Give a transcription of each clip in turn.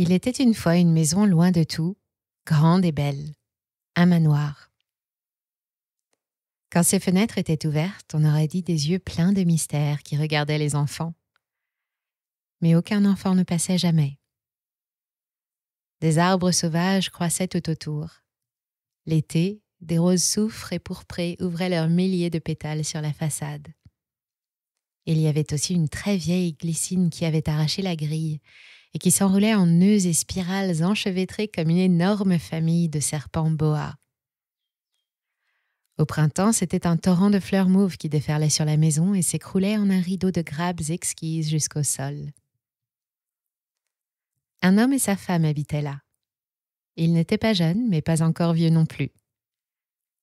Il était une fois une maison loin de tout, grande et belle, un manoir. Quand ses fenêtres étaient ouvertes, on aurait dit des yeux pleins de mystère qui regardaient les enfants. Mais aucun enfant ne passait jamais. Des arbres sauvages croissaient tout autour. L'été, des roses soufres et pourprées ouvraient leurs milliers de pétales sur la façade. Il y avait aussi une très vieille glycine qui avait arraché la grille et qui s'enroulait en nœuds et spirales enchevêtrés comme une énorme famille de serpents boas. Au printemps, c'était un torrent de fleurs mauves qui déferlait sur la maison et s'écroulait en un rideau de grappes exquises jusqu'au sol. Un homme et sa femme habitaient là. Ils n'étaient pas jeunes, mais pas encore vieux non plus.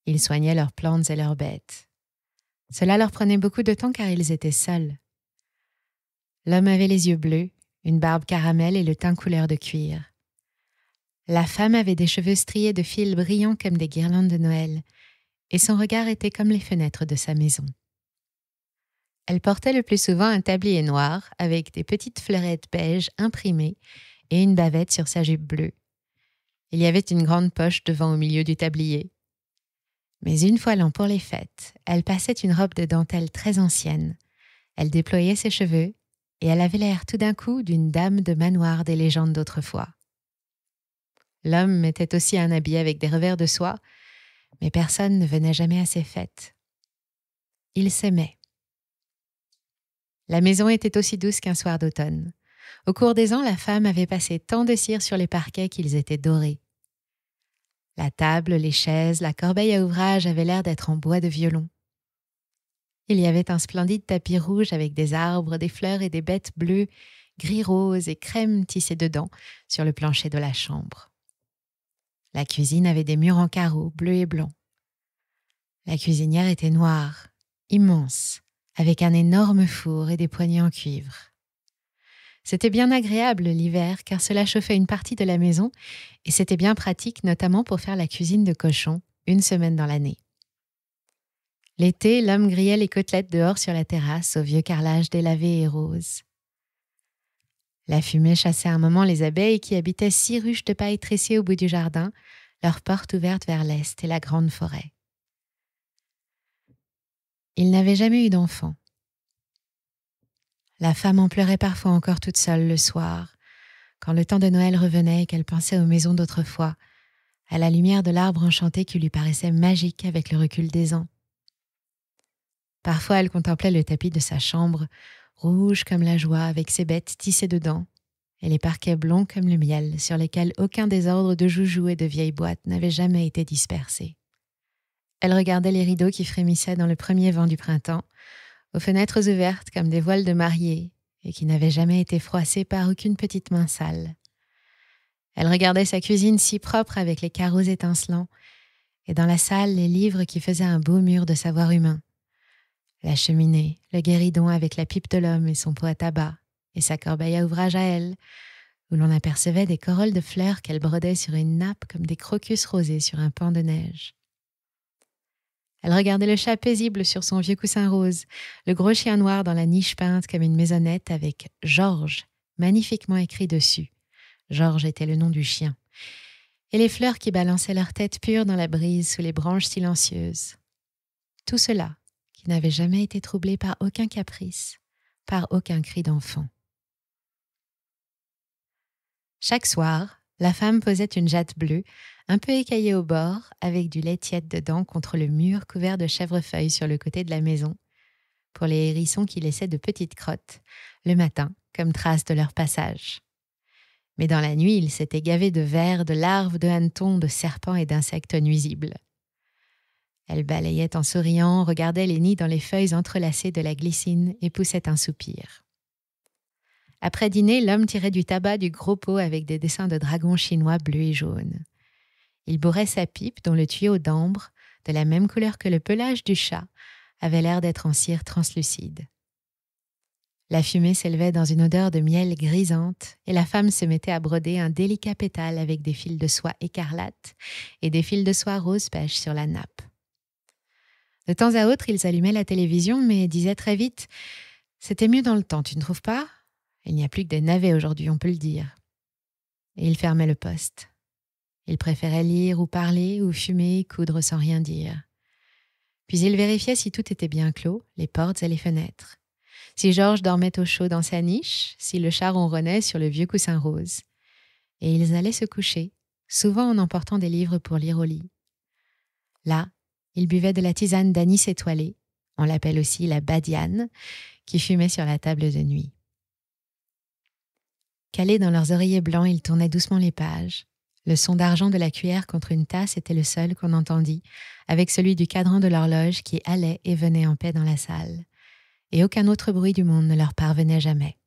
Ils soignaient leurs plantes et leurs bêtes. Cela leur prenait beaucoup de temps car ils étaient seuls. L'homme avait les yeux bleus, une barbe caramel et le teint couleur de cuir. La femme avait des cheveux striés de fils brillants comme des guirlandes de Noël, et son regard était comme les fenêtres de sa maison. Elle portait le plus souvent un tablier noir avec des petites fleurettes beige imprimées et une bavette sur sa jupe bleue. Il y avait une grande poche devant au milieu du tablier. Mais une fois l'an pour les fêtes, elle passait une robe de dentelle très ancienne. Elle déployait ses cheveux et elle avait l'air tout d'un coup d'une dame de manoir des légendes d'autrefois. L'homme mettait aussi un habit avec des revers de soie, mais personne ne venait jamais à ses fêtes. Ils s'aimaient. La maison était aussi douce qu'un soir d'automne. Au cours des ans, la femme avait passé tant de cire sur les parquets qu'ils étaient dorés. La table, les chaises, la corbeille à ouvrage avaient l'air d'être en bois de violon. Il y avait un splendide tapis rouge avec des arbres, des fleurs et des bêtes bleues, gris-rose et crème tissées dedans sur le plancher de la chambre. La cuisine avait des murs en carreaux, bleus et blancs. La cuisinière était noire, immense, avec un énorme four et des poignées en cuivre. C'était bien agréable l'hiver car cela chauffait une partie de la maison et c'était bien pratique notamment pour faire la cuisine de cochon une semaine dans l'année. L'été, l'homme grillait les côtelettes dehors sur la terrasse au vieux carrelage délavé et rose. La fumée chassait un moment les abeilles qui habitaient 6 ruches de paille tressées au bout du jardin, leurs portes ouvertes vers l'est et la grande forêt. Il n'avait jamais eu d'enfant. La femme en pleurait parfois encore toute seule le soir, quand le temps de Noël revenait et qu'elle pensait aux maisons d'autrefois, à la lumière de l'arbre enchanté qui lui paraissait magique avec le recul des ans. Parfois, elle contemplait le tapis de sa chambre, rouge comme la joie, avec ses bêtes tissées dedans, et les parquets blonds comme le miel, sur lesquels aucun désordre de joujoux et de vieilles boîtes n'avait jamais été dispersé. Elle regardait les rideaux qui frémissaient dans le premier vent du printemps, aux fenêtres ouvertes comme des voiles de mariée, et qui n'avaient jamais été froissés par aucune petite main sale. Elle regardait sa cuisine si propre avec les carreaux étincelants, et dans la salle les livres qui faisaient un beau mur de savoir humain. La cheminée, le guéridon avec la pipe de l'homme et son pot à tabac, et sa corbeille à ouvrage à elle, où l'on apercevait des corolles de fleurs qu'elle brodait sur une nappe comme des crocus rosés sur un pan de neige. Elle regardait le chat paisible sur son vieux coussin rose, le gros chien noir dans la niche peinte comme une maisonnette avec « Georges » magnifiquement écrit dessus. Georges était le nom du chien. Et les fleurs qui balançaient leur tête pure dans la brise sous les branches silencieuses. Tout cela qui n'avait jamais été troublé par aucun caprice, par aucun cri d'enfant. Chaque soir, la femme posait une jatte bleue, un peu écaillée au bord, avec du lait tiède dedans contre le mur couvert de chèvrefeuilles sur le côté de la maison, pour les hérissons qui laissaient de petites crottes, le matin, comme trace de leur passage. Mais dans la nuit, ils s'étaient gavés de vers, de larves, de hannetons, de serpents et d'insectes nuisibles. Elle balayait en souriant, regardait les nids dans les feuilles entrelacées de la glycine et poussait un soupir. Après dîner, l'homme tirait du tabac du gros pot avec des dessins de dragons chinois bleus et jaunes. Il bourrait sa pipe dont le tuyau d'ambre, de la même couleur que le pelage du chat, avait l'air d'être en cire translucide. La fumée s'élevait dans une odeur de miel grisante et la femme se mettait à broder un délicat pétale avec des fils de soie écarlate et des fils de soie rose pêche sur la nappe. De temps à autre, ils allumaient la télévision mais disaient très vite « C'était mieux dans le temps, tu ne trouves pas ? Il n'y a plus que des navets aujourd'hui, on peut le dire. » et il fermait le poste. Il préférait lire ou parler ou fumer, coudre sans rien dire. Puis il vérifiait si tout était bien clos, les portes et les fenêtres. Si Georges dormait au chaud dans sa niche, si le chat ronronnait sur le vieux coussin rose. Et ils allaient se coucher, souvent en emportant des livres pour lire au lit. Là, ils buvaient de la tisane d'anis étoilé, on l'appelle aussi la badiane, qui fumait sur la table de nuit. Calés dans leurs oreillers blancs, ils tournaient doucement les pages. Le son d'argent de la cuillère contre une tasse était le seul qu'on entendit, avec celui du cadran de l'horloge qui allait et venait en paix dans la salle. Et aucun autre bruit du monde ne leur parvenait jamais.